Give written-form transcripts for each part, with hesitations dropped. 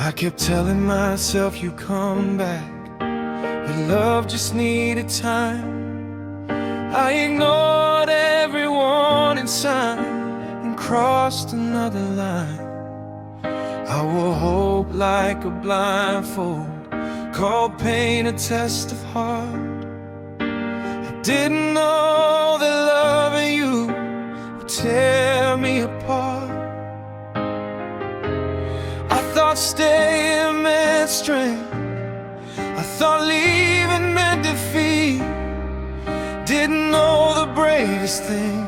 I kept telling myself you'd come back, your love just needed time. I ignored every warning sign and crossed another line. I wore hope like a blindfold, called pain a test of heart. I didn't know that loving you would tear me apart. I thought staying meant strength, I thought leaving meant defeat. Didn't know the bravest thing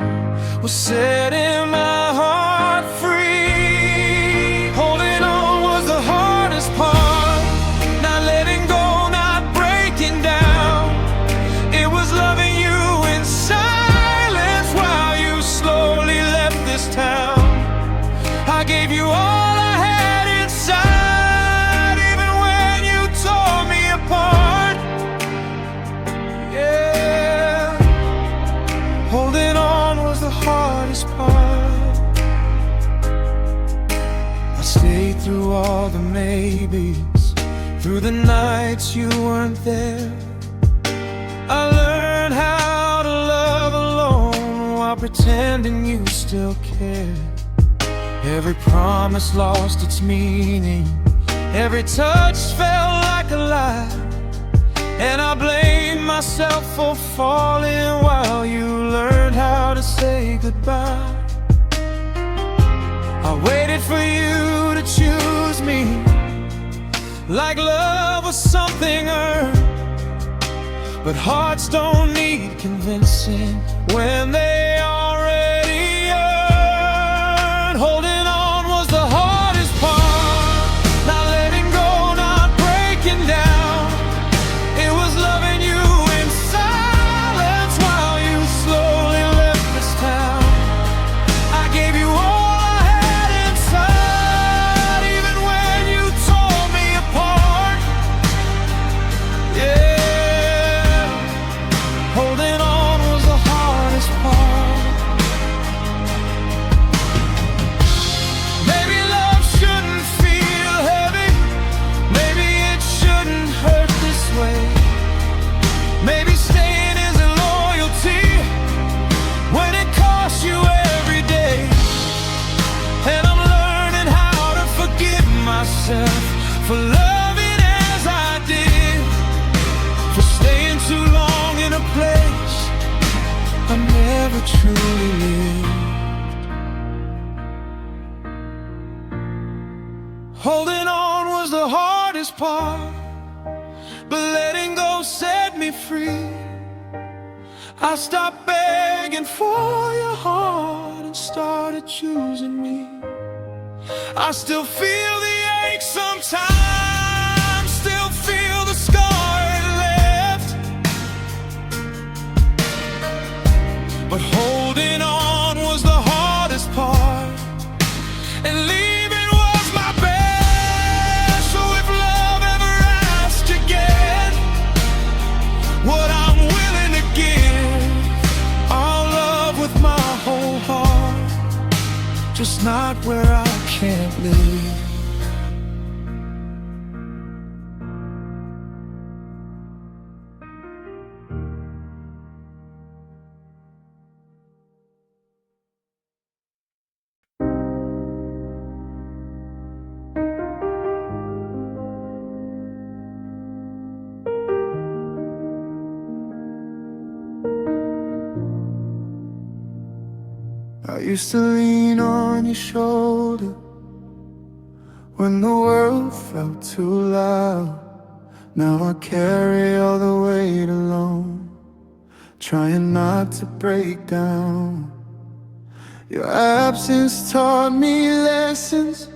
was setting my heart free. Holding on was the hardest part, not letting go, not breaking down. It was loving you in silence while you slowly left this town. I gave you all I had inside, even when you tore me apart. Yeah, holding on was the hardest part. I stayed through all the maybes, through the nights you weren't there. I learned how to love alone while pretending you still cared. Every promise lost its meaning, every touch felt like a lie, and I blamed myself for falling while you learned how to say goodbye. I waited for you to choose me, like love was something earned. But hearts don't need convincing when they already yearn. Holding on was the hardest part, not letting go, not breaking down. It was loving you in silence while you slowly left this town. I gave you all I had inside, even when you tore me apart. Yeah, holding on was the hardest part. Maybe love shouldn't feel heavy, maybe it shouldn't hurt this way. Maybe staying isn't loyalty when it costs you every day. And I'm learning how to forgive myself for loving as I did, for staying too long in a place I never truly lived. Holding on was the hardest part, but letting go set me free. I stopped begging for your heart and started choosing me. I still feel the ache sometimes, still feel the scar it left, but holding on was the hardest part, and leaving was my best. So if love ever asks again what I'm willing to give, I'll love with my whole heart, just not where I can't live. I used to lean on your shoulder when the world felt too loud. Now I carry all the weight alone, trying not to break down. Your absence taught me lessons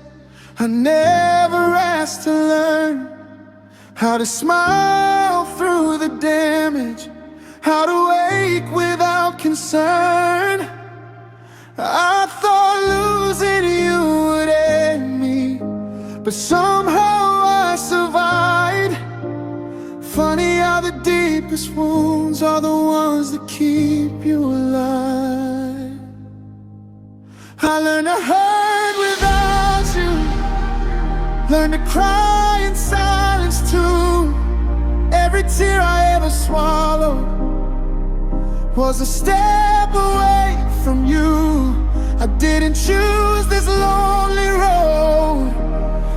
I never asked to learn. How to smile through the damage, how to wake without concern. I thought losing you would end me, but somehow I survived. Funny how the deepest wounds are the ones that keep you alive. I learned to hurt without you, Learned to cry in silence too. Every tear I ever swallowed was a step away from you. I didn't choose this lonely road,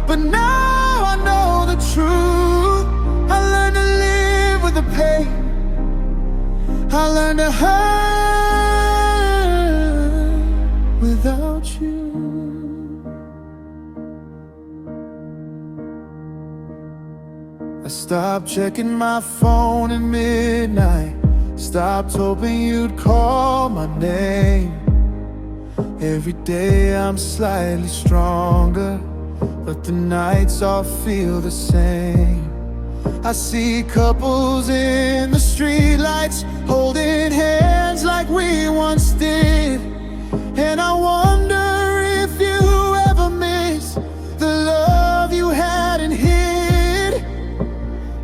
but now I know the truth. I learned to live with the pain. I learned to hurt without you. I stopped checking my phone at midnight, stopped hoping you'd call my name. Every day I'm slightly stronger, but the nights all feel the same. I see couples in the streetlights holding hands like we once did, and I wonder if you ever miss the love you hadn't hid.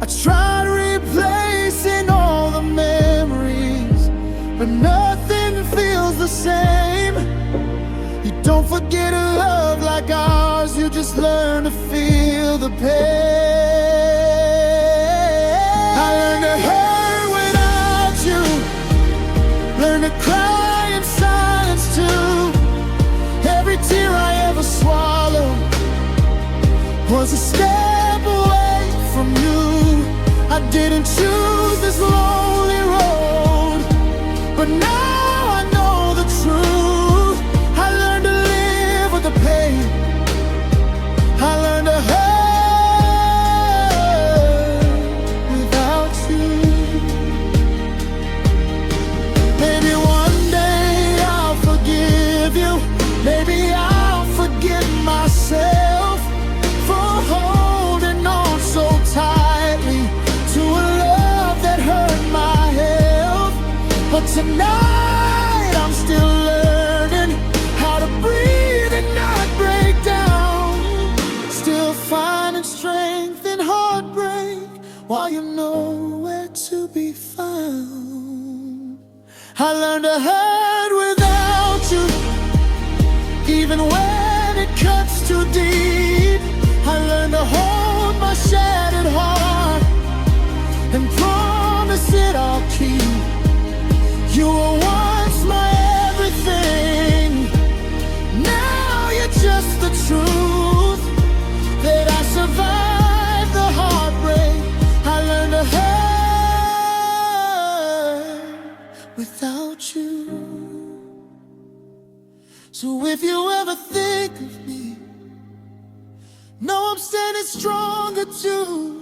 I tried replacing all the memories, but nothing feels the same. You don't forget a love like ours, you just learn to feel the pain. I learned to hurt without you, learned to cry in silence too. Every tear I ever swallowed was a step away from you. I didn't choose this lonely road, but now I know the truth. I learned to live with the pain. I learned to hurt without you. Maybe one day I'll forgive you. Maybe I'll forgive myself for holding on so tightly to a love that hurt my health. But tonight I'm still learning how to breathe and not break down. Still finding strength in heartbreak while you're nowhere to be found. I learned to hurt without you, even when it cuts too deep. I learned to hold my shattered heart and promise it I'll keep. You were once my everything, now you're just the truth. That I survived the heartbreak. I learned to hurt without you. So if you ever think of me, know I'm standing stronger too.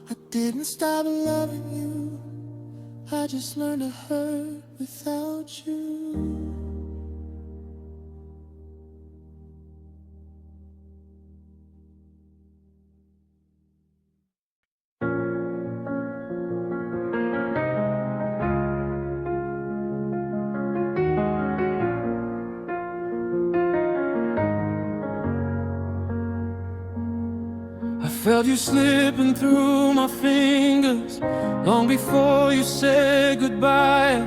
I didn't stop loving you, I just learned to hurt without you. I felt you slipping through my fingers long before you said goodbye.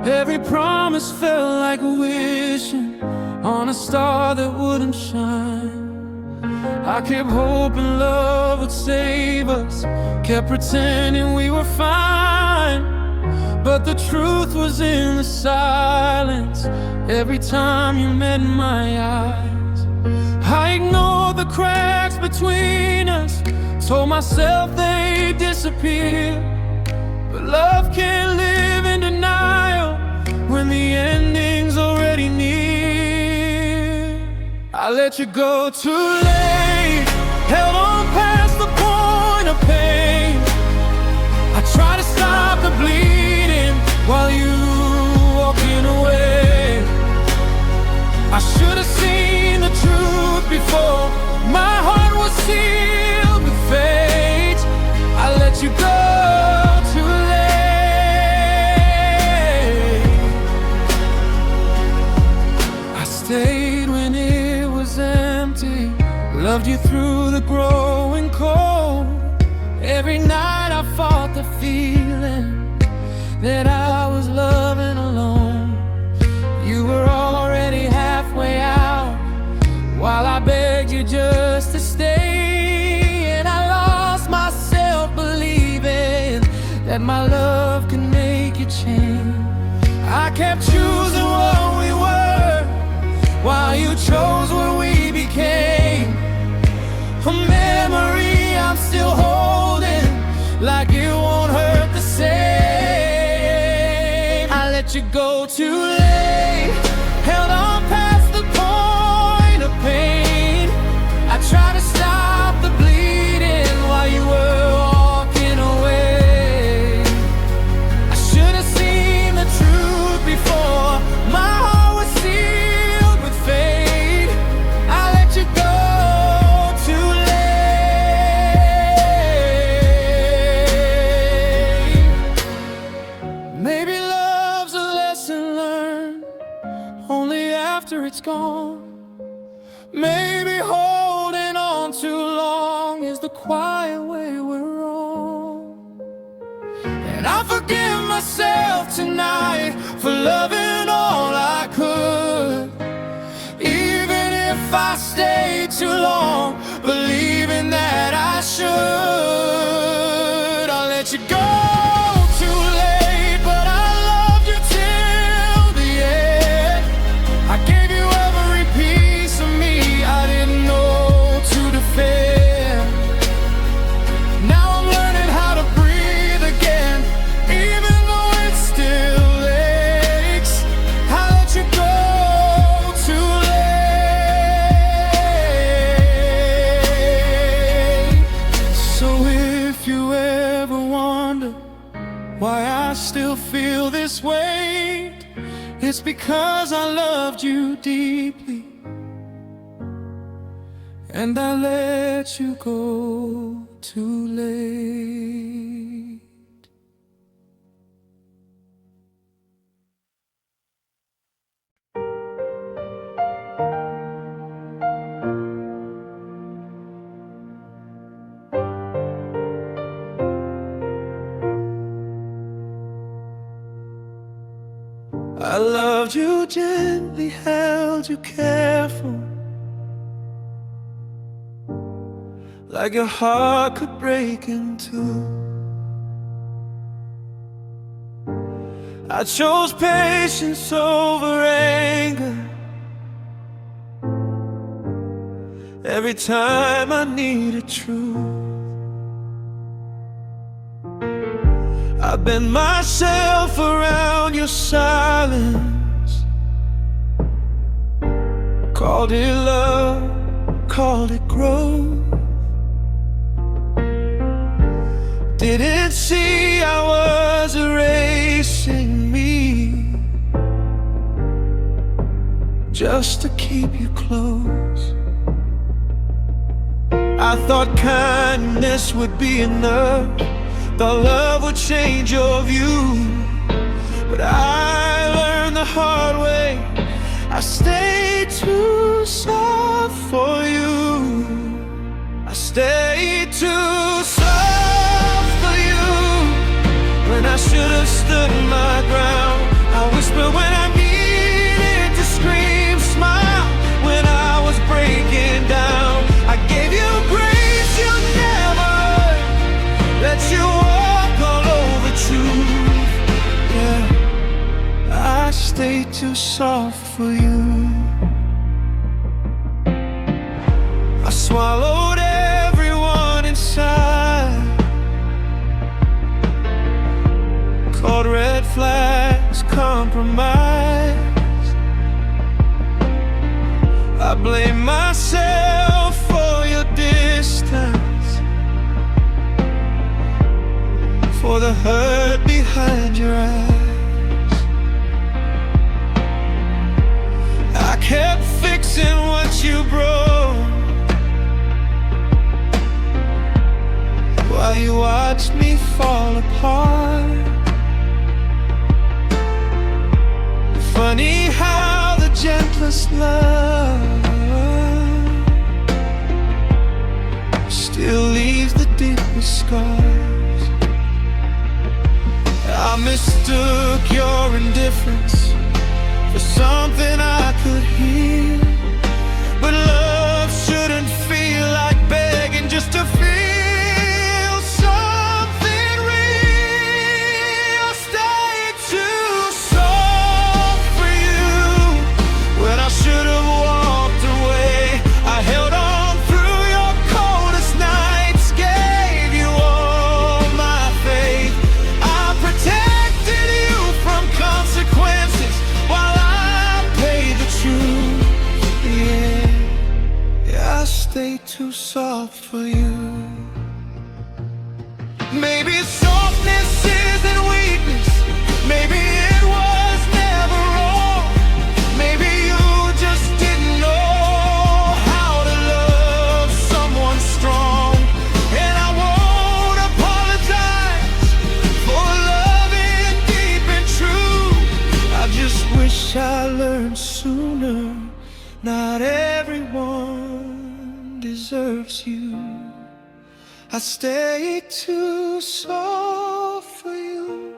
Every promise felt like wishing on a star that wouldn't shine. I kept hoping love would save us, kept pretending we were fine. But the truth was in the silence every time you met my eyes. I ignored the cracks between us, told myself they'd disappear. But love can't live in denial when the ending's already near. I let you go too late, held on past the point of pain. I tried to stop the bleeding while you were walking away. I should have seen the truth before my heart was sealed with fate. I let you go too late. I stayed when it was empty, loved you through the growing cold. Every night I fought the feeling that I was loving alone. You were already halfway out while I begged you just to stay. that my love can make you change. I kept choosing what we were, while you chose what we became. A memory I'm still holding, like it won't hurt the same. I let you go too late, held on past the point of pain. I tried to stop the bleeding while you were walking away. I should have seen the truth before my heart was sealed with fate. I let you go too late. Maybe love's a lesson learned only after it's gone. Maybe holding on too long is the quiet way we're wrong. And I forgive myself tonight for loving all I could, even if I stayed too long, believing that I should. I let you go too late, but I loved you till the end. I gave you every piece of me I didn't know to defend. Now I'm learning how to breathe again, even though it still aches. I let you go too late. So if you ever wonder why I still feel this way, it's because I loved you deeply, and I let you go too late. I loved you gently, held you careful, like your heart could break in two. I chose patience over anger every time I needed truth. I bent myself around your silence, called it love, called it growth. Didn't see I was erasing me just to keep you close. I thought kindness would be enough, thought love would change your view. But I learned the hard way, I stayed too soft for you. I stayed too soft for you, when I should have stood my ground. I whispered when I needed to scream, smile when I was breaking down. I gave you grace you never let you walk all over truth. Yeah, I stayed too soft for you. I swallowed everyone inside, called red flags compromise. I blame myself for your distance, for the hurt behind your eyes. I kept fixing what you broke, while you watched me fall apart. Funny how the gentlest love still leaves the deepest scars. I mistook your indifference for something I could heal, but love shouldn't feel like begging just to feel something real. for you. Maybe softness isn't weakness. Maybe it was never wrong. Maybe you just didn't know how to love someone strong. And I won't apologize for loving deep and true. I just wish I learned sooner. Not everyone deserves you. I stay too soft for you,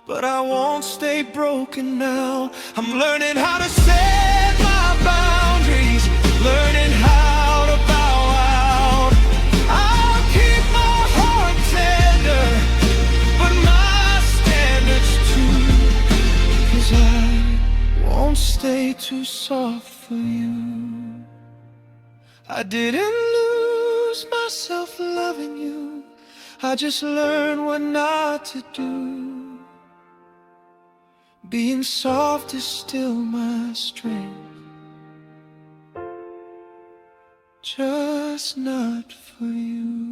but I won't stay broken now. I'm learning how to set my boundaries, learning how to bow out. I'll keep my heart tender, but my standards too, 'cause I won't stay too soft for you. I didn't lose myself loving you, I just learned what not to do. Being soft is still my strength, just not for you.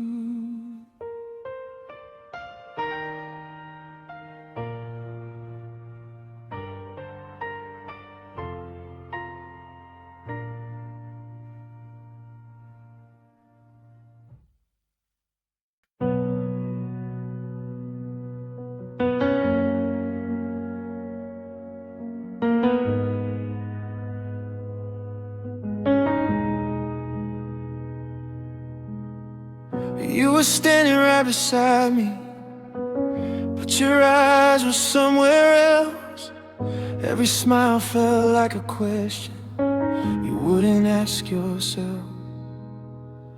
You were standing right beside me, but your eyes were somewhere else. Every smile felt like a question you wouldn't ask yourself.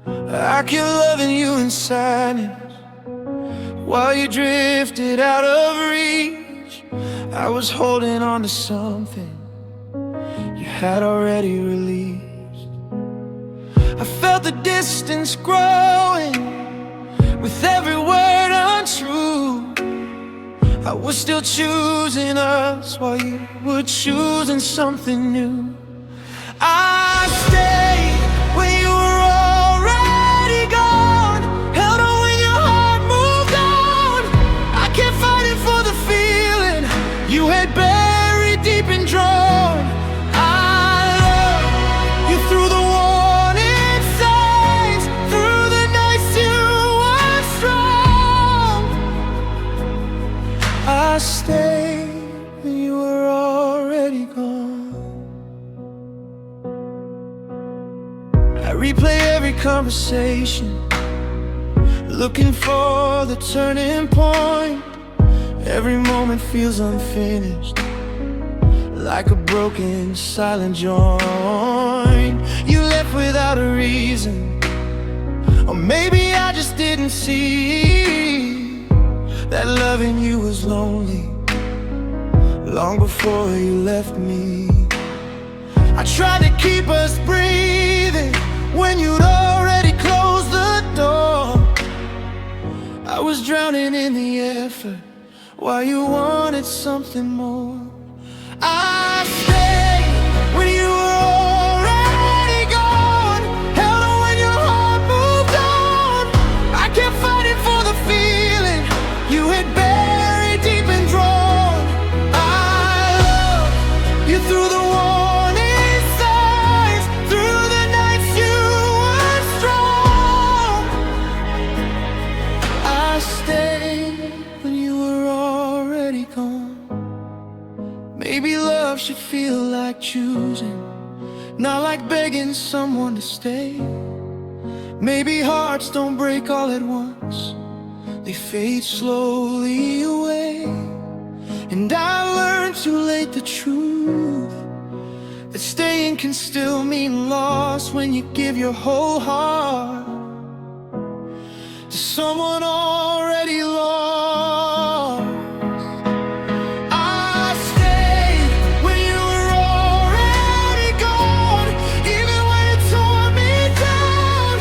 I kept loving you in silence while you drifted out of reach. I was holding on to something you had already released. I felt the distance growing with every word untrue. I was still choosing us while you were choosing something new. I stayed when you were already gone, held on when your heart moved on. I kept fighting for the feeling you had buried deep and drawn. I loved you through the warning signs, through the nights you were strong. I stayed when you were already gone. I replay every conversation, looking for the turning point. Every moment feels unfinished, like a broken silent joint. You left without a reason, or maybe I just didn't see that loving you was lonely long before you left me. I tried to keep us breathing when you'd already closed the door. I was drowning in the effort while you wanted something more. I stayed when you were already gone, held on when your heart moved on. I kept fighting for the feeling you had buried deep and drawn. I loved you through the warning signs, through the nights you were strong. I stayed when you were already gone. Maybe love should feel like choosing, not like begging someone to stay. Maybe hearts don't break all at once, they fade slowly away. And I learned too late the truth, that staying can still mean loss when you give your whole heart to someone already lost. I stayed when you were already gone, even when it tore me down.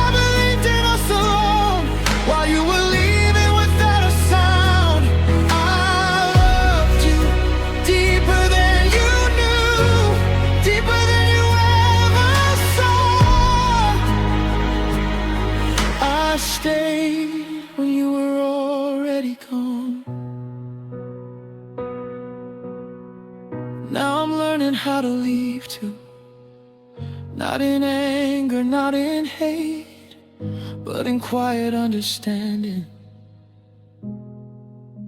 I believed in us alone while you were leaving without a sound. I loved you deeper than you knew, deeper than you ever saw. stayed when you were already gone. Now I'm learning how to leave too. Not in anger, not in hate, but in quiet understanding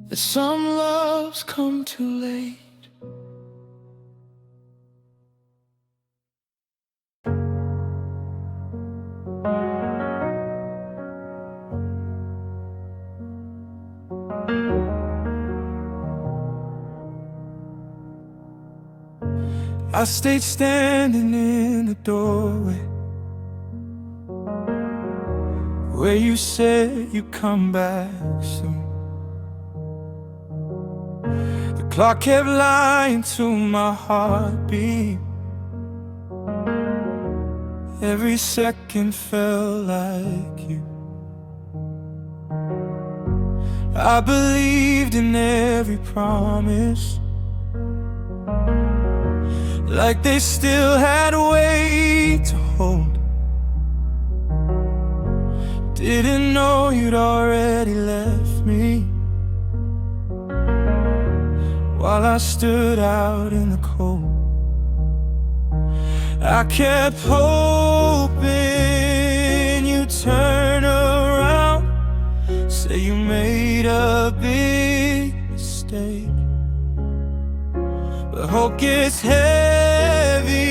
that some loves come too late. I stayed standing in the doorway where you said you'd come back soon. The clock kept lying to my heartbeat. Every second felt like you. I believed in every promise, like they still had weight to hold. Didn't know you'd already left me while I stood out in the cold. I kept hoping you'd turn around, say you made a big mistake. But hope gets heavy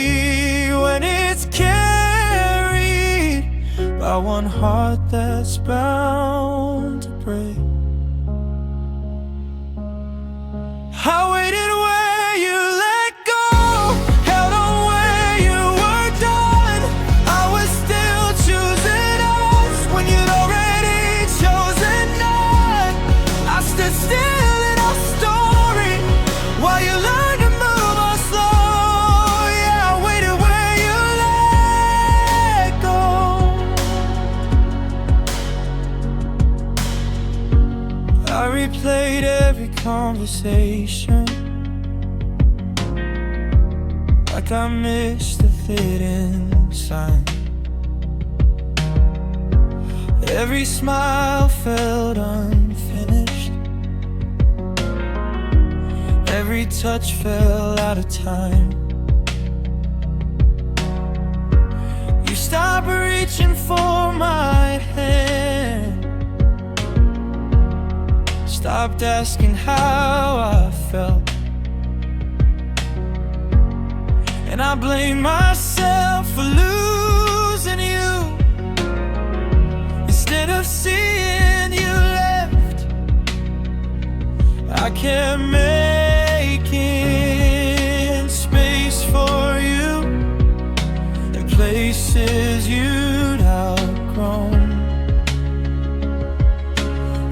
when it's carried by one heart that's bound to break. I waited where you let go, held on where you were done. I was still choosing us when you'd already chosen none. I stood still in our story while you learned to move on slow. Yeah, I waited where you let go. I replayed every conversation, like I missed the fitting sign. Every smile felt unfinished, every touch fell out of time. You stopped reaching for my hand, stopped asking how I felt, and I blame myself for losing you. Instead of seeing you left, I kept making space for you in places you'd outgrown.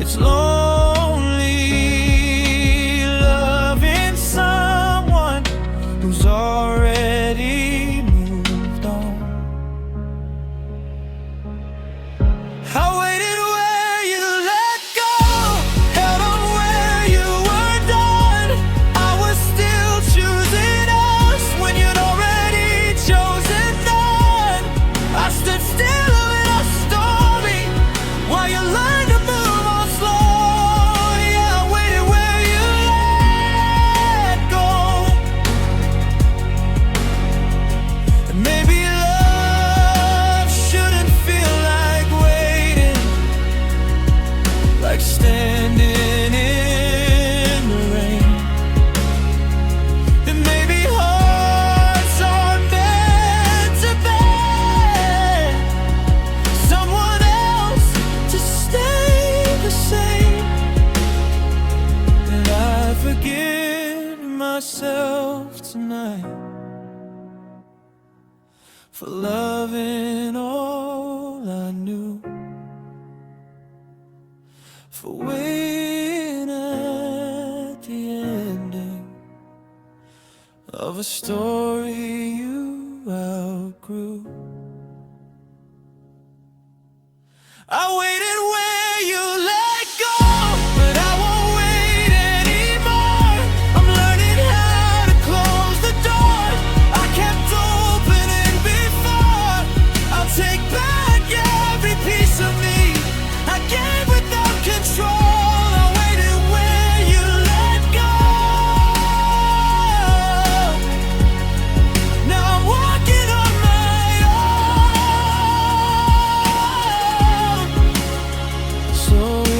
It's lonely loving someone who's already moved on. I waited where you let go, held on where you were done. I was still choosing us when you'd already chosen none. I stood still in our story while you learned to move on slow. Yeah, I waited where you let go. And maybe love shouldn't feel like waiting, like standing in the rain. Then maybe hearts are meant to bear someone else to stay the same. And I forgive myself tonight for loving all I knew, for waiting at the ending of a story you outgrew. I waited where you let go, but I won't wait anymore. I'm learning how to close the door I kept opening before. I'll take back every piece of me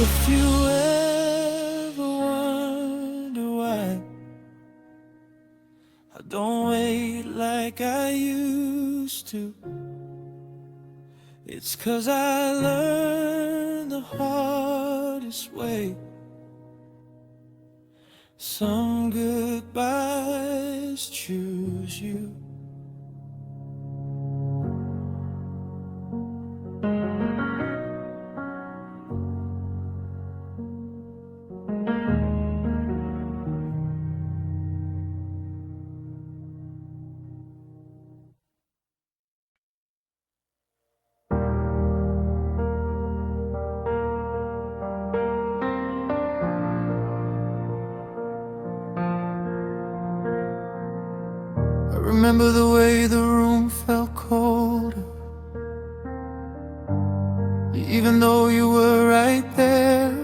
If you ever wonder why I don't wait like I used to, it's 'cause I learned the hardest way. Some goodbyes choose you. I remember the way the room felt colder, even though you were right there.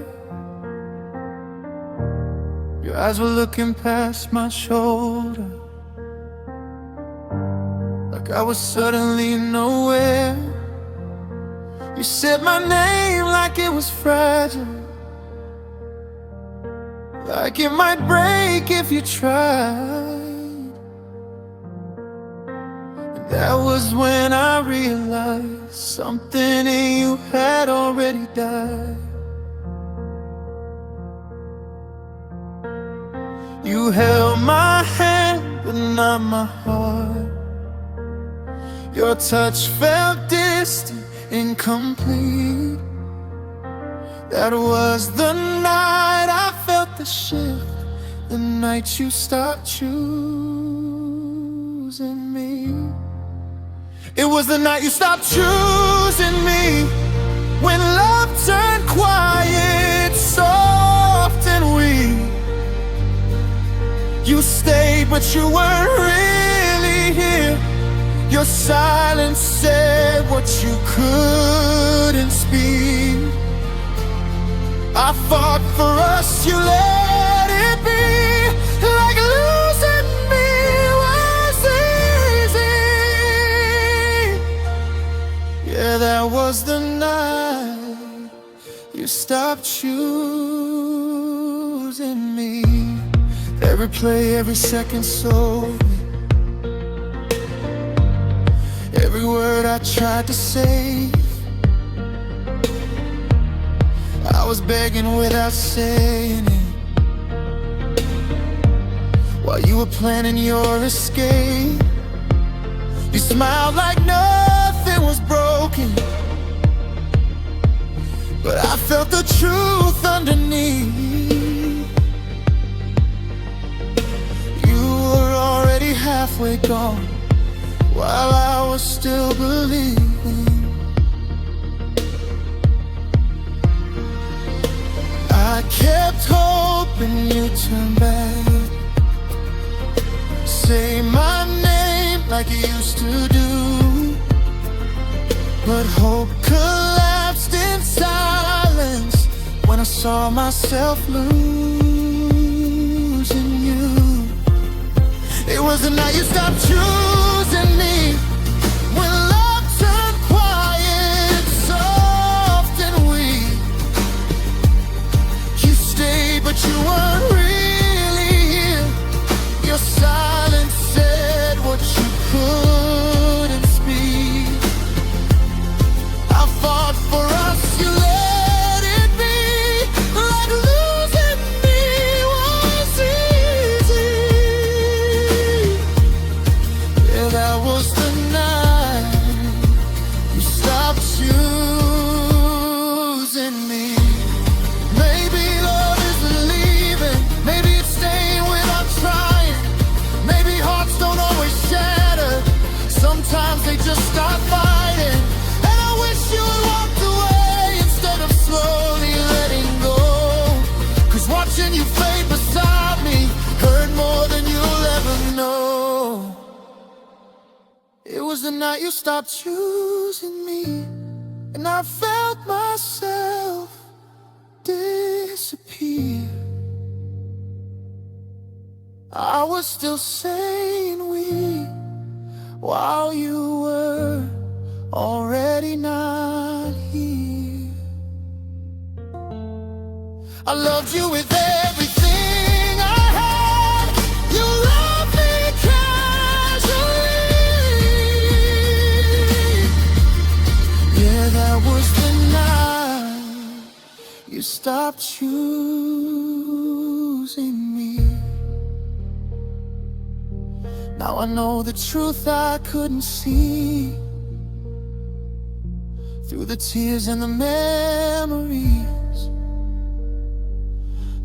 Your eyes were looking past my shoulder, like I was suddenly nowhere. You said my name like it was fragile, like it might break if you tried. That was when I realized something in you had already died. You held my hand, but not my heart. Your touch felt distant, incomplete. That was the night I felt the shift, the night you stopped choosing me. It was the night you stopped choosing me, when love turned quiet, soft and weak. You stayed, but you weren't really here. Your silence said what you couldn't speak. I fought for us, you let it be, like losing me was easy. Yeah, that was the night you stopped choosing me. Every play, every second sold me. Every word I tried to say, I was begging without saying it, while you were planning your escape. You smiled like nothing was broken, but I felt the truth underneath. You were already halfway gone, while I was still believing. I kept hoping you'd turn back, say my name like you used to do, but hope collapsed in silence when I saw myself losing you. It was the night you stopped choosing me, when love turned quiet, soft and weak. You stayed, but you weren't really here. Your silence said what you couldn't speak. I fought for us, you let it be, like losing me was easy. Yeah, that was the night you stopped choosing me. Maybe love isn't leaving, maybe it's staying without trying. Maybe hearts don't always shatter, sometimes they just start fighting. And I wish you had walked away instead of slowly letting go, 'cause watching you fade beside me hurt more than you'll ever know. It was the night you stopped choosing me, and I felt myself disappear. I was still saying we, while you were already not here. I loved you with everything I had. You loved me casually. Yeah, that was the night you stopped choosing me. Now I know the truth I couldn't see, through the tears and the memories.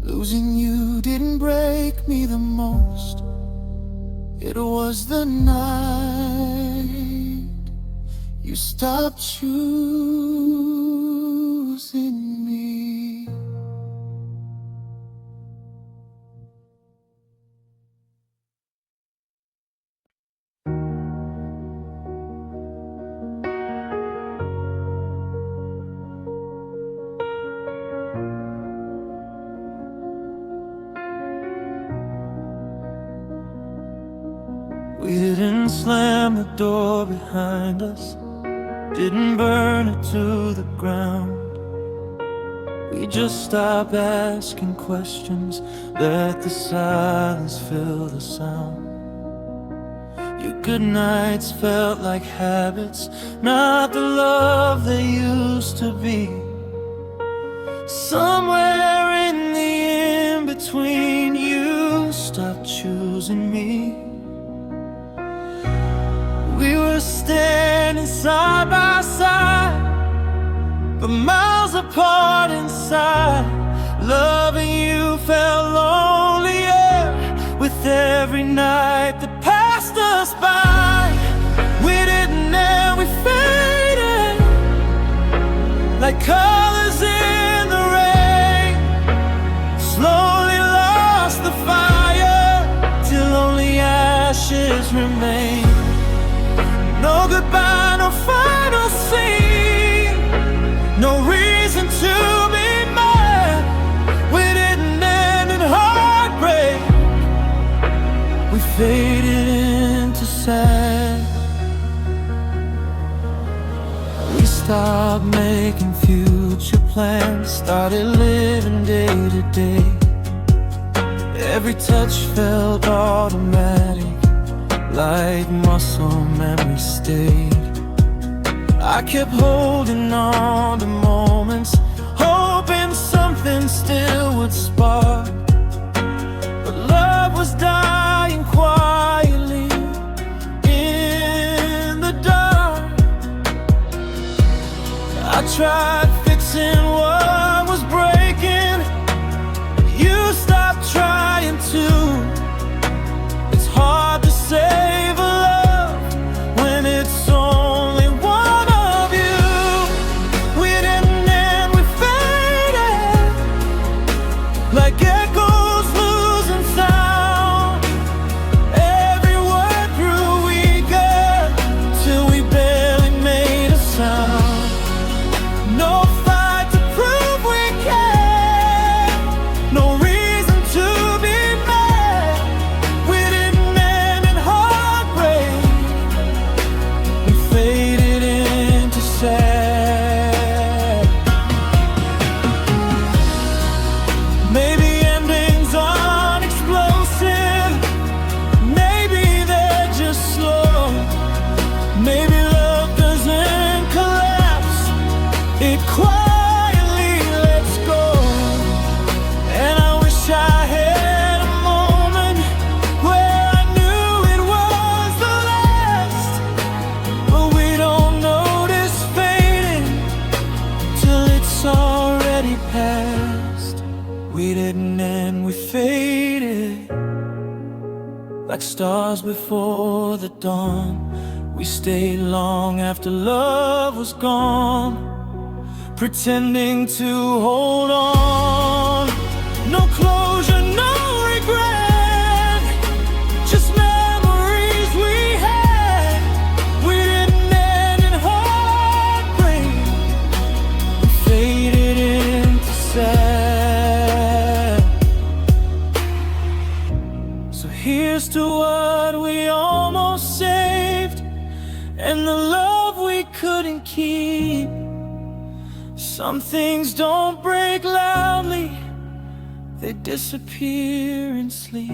Losing you didn't break me the most. It was the night you stopped choosing me. We didn't slam the door behind us, didn't burn it to the ground. We just stopped asking questions, let the silence fill the sound. Your good nights felt like habits, not the love they used to be. Somewhere in the in-between, you stopped choosing me. We were standing side by side, but miles apart inside. Loving you felt lonelier with every night that passed us by. We didn't end, we faded like colors in the rain. Slowly lost the fire till only ashes remain. No goodbye, no final scene, no reason to be mad. We didn't end in heartbreak, we faded into sad. We stopped making future plans, started living day to day. Every touch felt automatic, like muscle memory stayed. I kept holding on to moments, hoping something still would spark. But love was dying quietly in the dark. I tried fixing what was breaking, you stopped trying to. It's hard to save a love when it's only one of you. We didn't end, we faded like echoes losing sound. Every word grew weaker till we barely made a sound. No fight to prove we care, no reason to be mad. We didn't end in heartbreak, we faded into sad. Maybe endings aren't explosive, maybe they're just slow. Maybe love doesn't collapse, it quietly lets go. And I wish I had a moment where I knew it was the last. But we don't notice fading till it's already past. We didn't end, we faded like stars before the dawn. We stayed long after love was gone, pretending to hold on. No closure, no regret, just memories we had. We didn't end in heartbreak, we faded into sad. So here's to what we almost saved, and the love we couldn't keep. Some things don't break loudly, they disappear in sleep.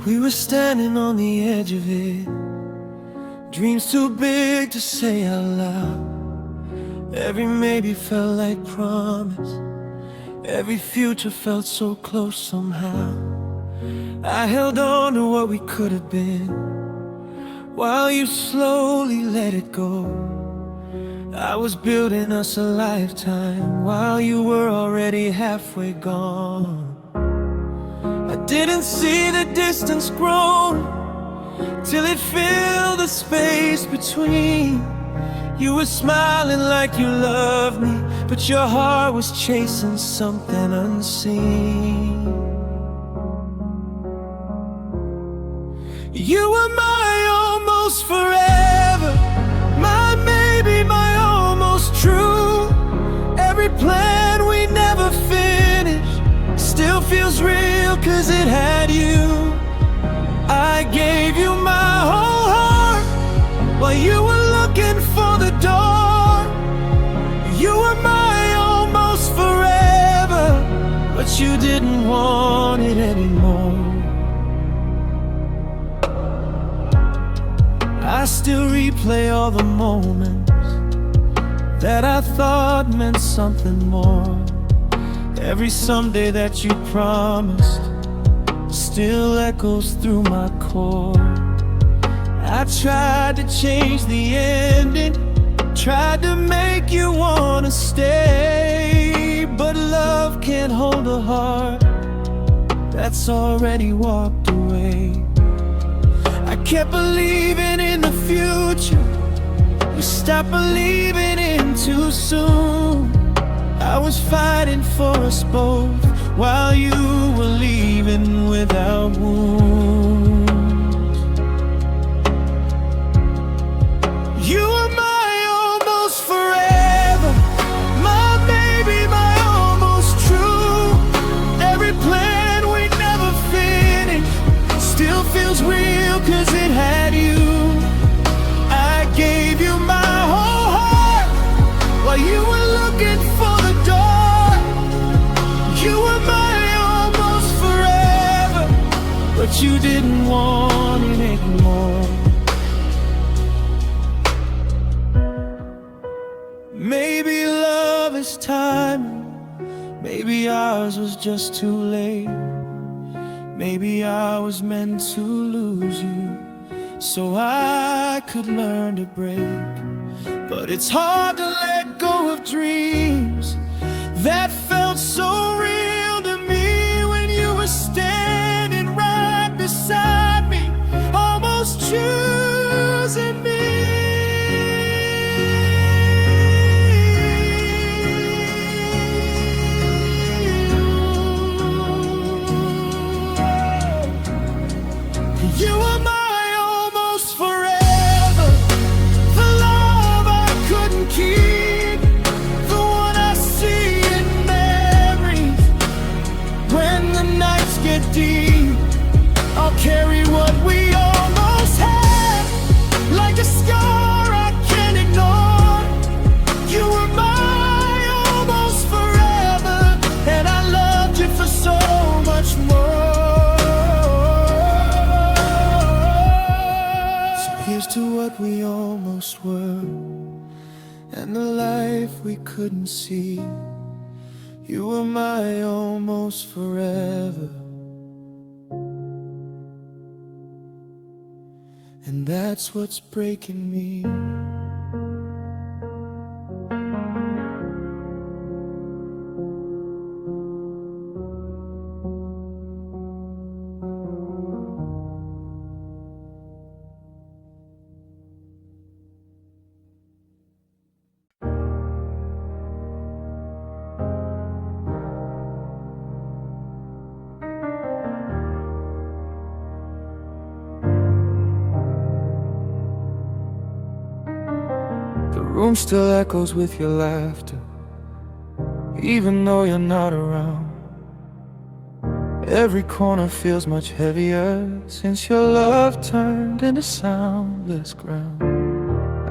We were standing on the edge of it, dreams too big to say out loud. Every maybe felt like promise, every future felt so close somehow. I held on to what we could have been, while you slowly let it go. I was building us a lifetime, while you were already halfway gone. I didn't see the distance grow till it filled the space between. You were smiling like you loved me, but your heart was chasing something unseen. You were my almost forever, my maybe, my almost true. Every plan we never finished still feels real, 'cause it had you. I gave you my whole heart while you were looking for the door. You were my almost forever, but you didn't want it anymore. I still replay all the moments that I thought meant something more. Every someday that you promised still echoes through my core. I tried to change the ending, tried to make you wanna stay, but love can't hold a heart that's already walked away. I kept believing in the future, you stopped believing in too soon. I was fighting for us both while you were leaving without wounds. You were my almost forever, my baby, my almost true. Every plan we never finished still feels real, 'cause it had you. I gave you my whole heart while you were looking for the door. You were my almost forever, but you didn't want it anymore. Maybe love is timing, maybe ours was just too late. Maybe I was meant to lose you so I could learn to break. But it's hard to let go of dreams that felt so real to me when you were standing right beside me, almost choosing me. You were my almost forever, the love I couldn't keep, the one I see in memories. When the nights get deep, I'll carry what we almost had, like a scar I can't ignore. You were my almost forever, and I loved you for so much more. Here's to what we almost were, and the life we couldn't see. You were my almost forever, and that's what's breaking me. room still echoes with your laughter, even though you're not around. Every corner feels much heavier since your love turned into soundless ground.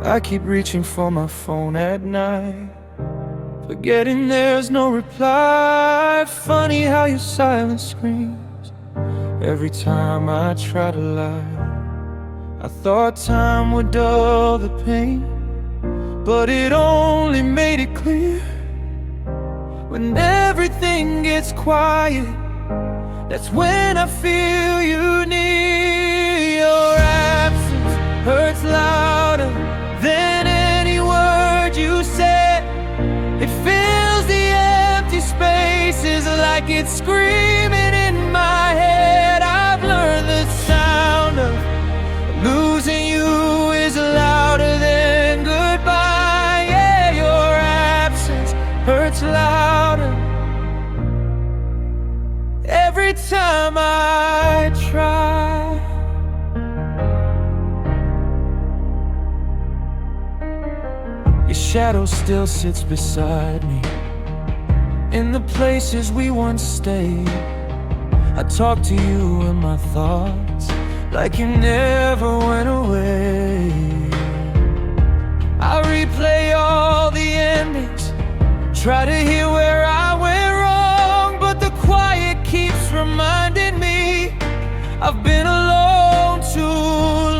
I keep reaching for my phone at night, forgetting there's no reply. Funny how your silence screams every time I try to lie. I thought time would dull the pain, but it only made it clear. When everything gets quiet, that's when I feel you near. Your absence hurts louder than any word you said. It fills the empty spaces like it's screaming in my head. I've learned the sound of losing you is louder than goodbye. Yeah, your absence hurts louder every time I try. Your shadow still sits beside me in the places we once stayed. I talk to you in my thoughts like you never went away. I replay all the endings, try to hear where I went wrong, but the quiet keeps reminding me I've been alone too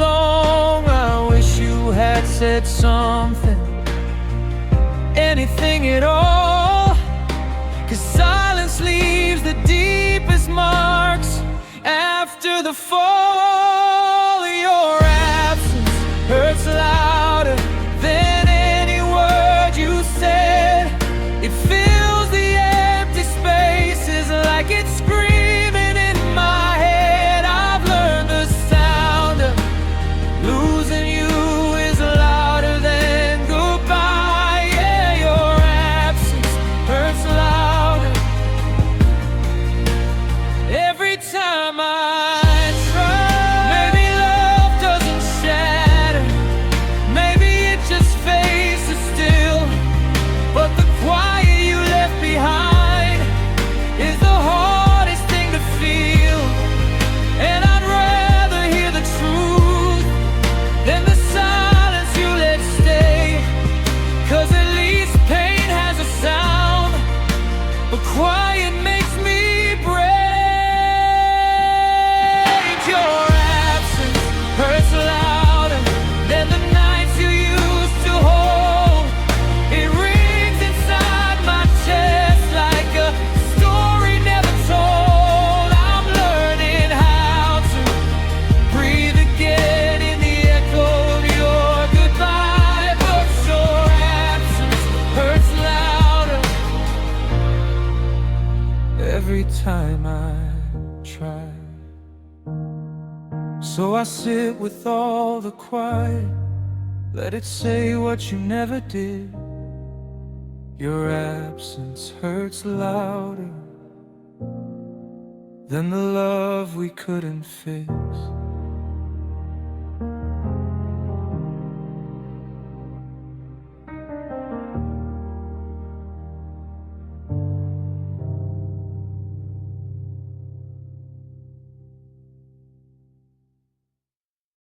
long. I wish you had said something, anything at all, 'cause silence leaves the deepest marks after the fall. Your absence hurts louder than any word you said. It fills the empty spaces like it's screaming in my head. I've learned the sound of losing you is louder than goodbye. Yeah, your absence hurts louder every time I try. Maybe love doesn't shatter, maybe it just faces still, but the quiet you left behind is the hardest thing to feel. And I'd rather hear the truth than the silence you let stay, 'cause at least pain has a sound, but quiet makes me brave. Your absence hurts louder than the nights you used to hold. It rings inside my chest like a story never told. I'm learning how to breathe again in the echo of your goodbye, but your absence hurts louder every time I try. So I sit with all the quiet, let it say what you never did. Your absence hurts louder than the love we couldn't fix.